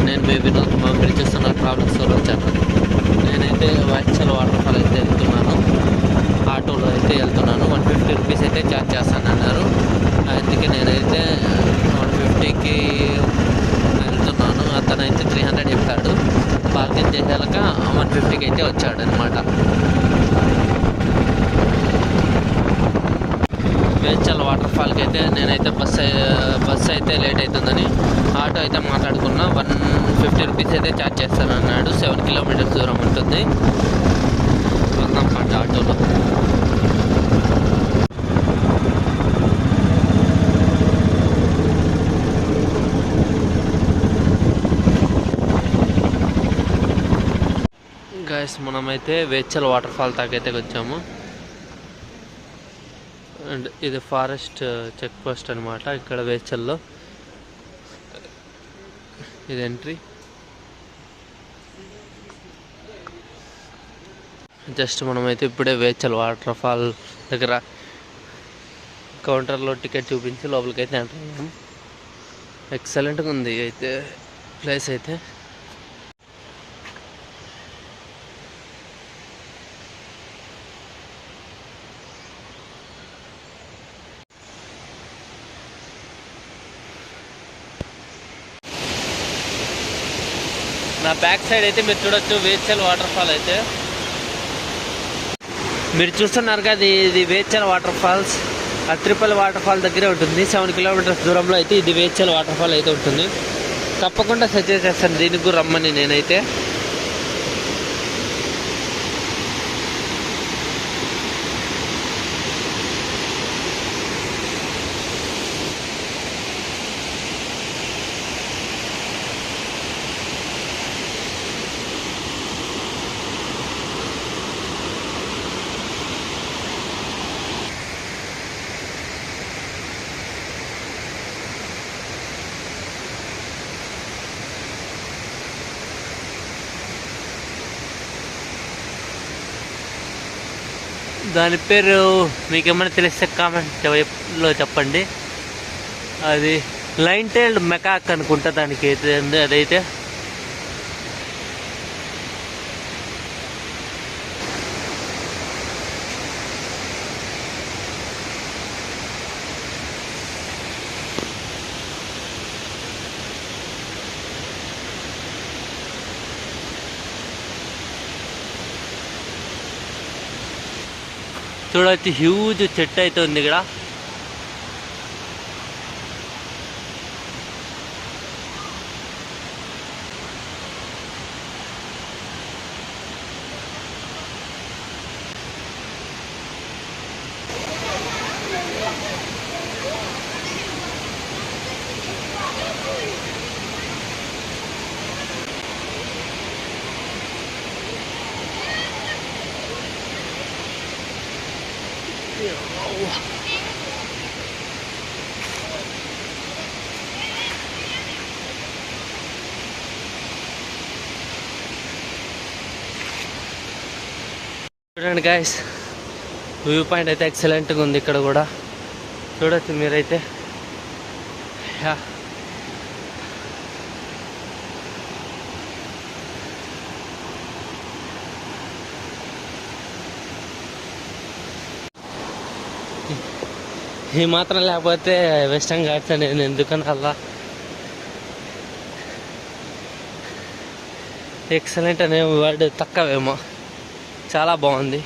నేను వినోద్ కుమార్, మీరు చూస్తున్న ట్రావెలింగ్ సోలో ఛానల్. నేనైతే వాచల్ వాటర్ ఫాల్ అయితే వెళ్తున్నాను. ఆటోలో అయితే వెళ్తున్నాను. 150 రూపీస్ అయితే ఛార్జ్ చేస్తానన్నారు. అందుకే నేనైతే 150కి వెళ్తున్నాను. అతనైతే 300 చెప్పాడు. పార్కింగ్ చేసాక 150కి అయితే వచ్చాడు అనమాట. వేచల్ వాటర్ ఫాల్కి అయితే నేనైతే బస్సు అయితే లేట్ అవుతుందని ఆటో అయితే మాట్లాడుకున్నా. 150 రూపీస్ అయితే ఛార్జ్ చేస్తాను అన్నాడు. 7 కిలోమీటర్స్ దూరం ఉంటుంది. వెళ్దాం పంట ఆటోలో. గైస్, మనమైతే వేచల్ వాటర్ ఫాల్ తాకైతే వచ్చాము. అండ్ ఇది ఫారెస్ట్ చెక్ పోస్ట్ అనమాట. ఇక్కడ వేచల్లో ఇది ఎంట్రీ. జస్ట్ మనమైతే ఇప్పుడే వేచల్ వాటర్ ఫాల్ దగ్గర కౌంటర్లో టికెట్ చూపించి లోపలికి అయితే ఎంటర్ అయ్యాము. ఎక్సలెంట్గా ఉంది అయితే ప్లేస్ అయితే. నా బ్యాక్ సైడ్ అయితే మీరు చూడొచ్చు వేచల్ వాటర్ ఫాల్ అయితే. మీరు చూస్తున్నారు కదా, ఇది వేచల్ వాటర్ ఫాల్స్. అత్రిపల్లి వాటర్ ఫాల్ దగ్గరే ఉంటుంది. 7 కిలోమీటర్స్ దూరంలో అయితే ఇది వేచల్ వాటర్ ఫాల్ అయితే ఉంటుంది. తప్పకుండా సజెస్ట్ చేస్తాను దీనికి కూడా రమ్మని నేనైతే. దాని పేరు మీకేమైనా తెలిస్తే కామెంట్లో చెప్పండి. అది లైన్ టైల్డ్ మెకాక్ అనుకుంటా దానికి అయితే అదైతే. చూడవచ్చు, హ్యూజ్ చెట్టు అయితే ఉంది ఇక్కడ. చూడండి గైస్, వ్యూ పాయింట్ అయితే ఎక్సలెంట్గా ఉంది. ఇక్కడ కూడా చూడొచ్చు మీరైతే. ఈ మాత్రం లేకపోతే వెస్టర్న్ ఘాట్స్ నేను ఎందుకని అలా ఎక్సలెంట్ అనే వర్డ్ తక్కువేమో. చాలా బాగుంది.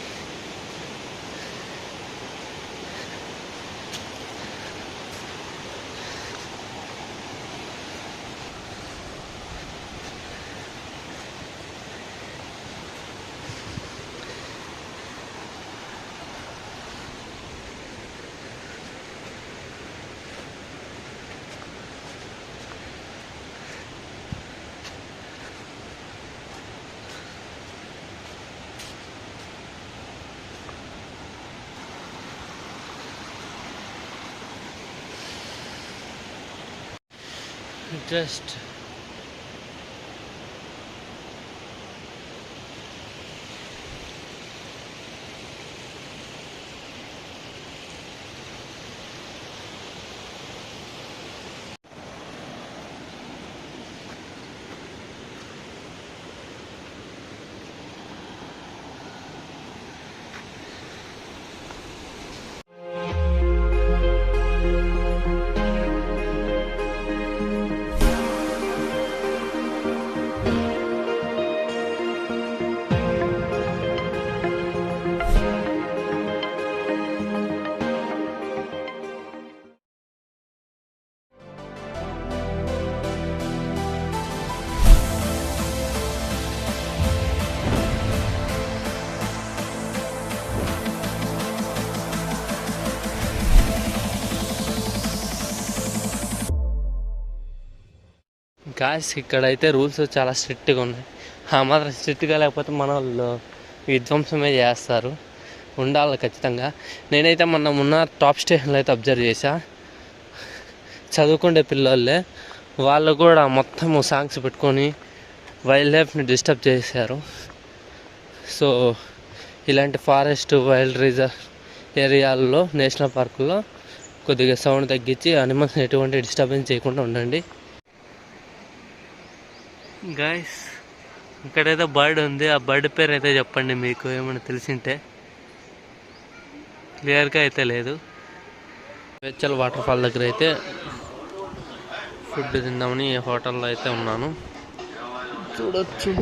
జస్ట్ గాయస్ ఇక్కడైతే రూల్స్ చాలా స్ట్రిక్ట్గా ఉన్నాయి. ఆ మాత్రం స్ట్రిక్ట్గా లేకపోతే మన వాళ్ళు విధ్వంసమే చేస్తారు. ఉండాలి ఖచ్చితంగా. నేనైతే మొన్న టాప్ స్టేషన్లో అయితే అబ్జర్వ్ చేశా. చదువుకునే పిల్లలే వాళ్ళు కూడా మొత్తం సాంగ్స్ పెట్టుకొని వైల్డ్ లైఫ్ని డిస్టర్బ్ చేశారు. సో ఇలాంటి ఫారెస్ట్ వైల్డ్ రిజర్వ్ ఏరియాల్లో నేషనల్ పార్కుల్లో కొద్దిగా సౌండ్ తగ్గించి అనిమల్స్ ఎటువంటి డిస్టర్బెన్స్ చేయకుండా ఉండండి. గాయస్ ఇక్కడైతే బర్డ్ ఉంది. ఆ బర్డ్ పేరు అయితే చెప్పండి, మీకు ఏమైనా తెలిసింటే. క్లియర్గా అయితే లేదు. వెచ్చల్ వాటర్ ఫాల్ దగ్గర అయితే ఫుడ్ తిందామని హోటల్లో అయితే ఉన్నాను. చూడొచ్చు.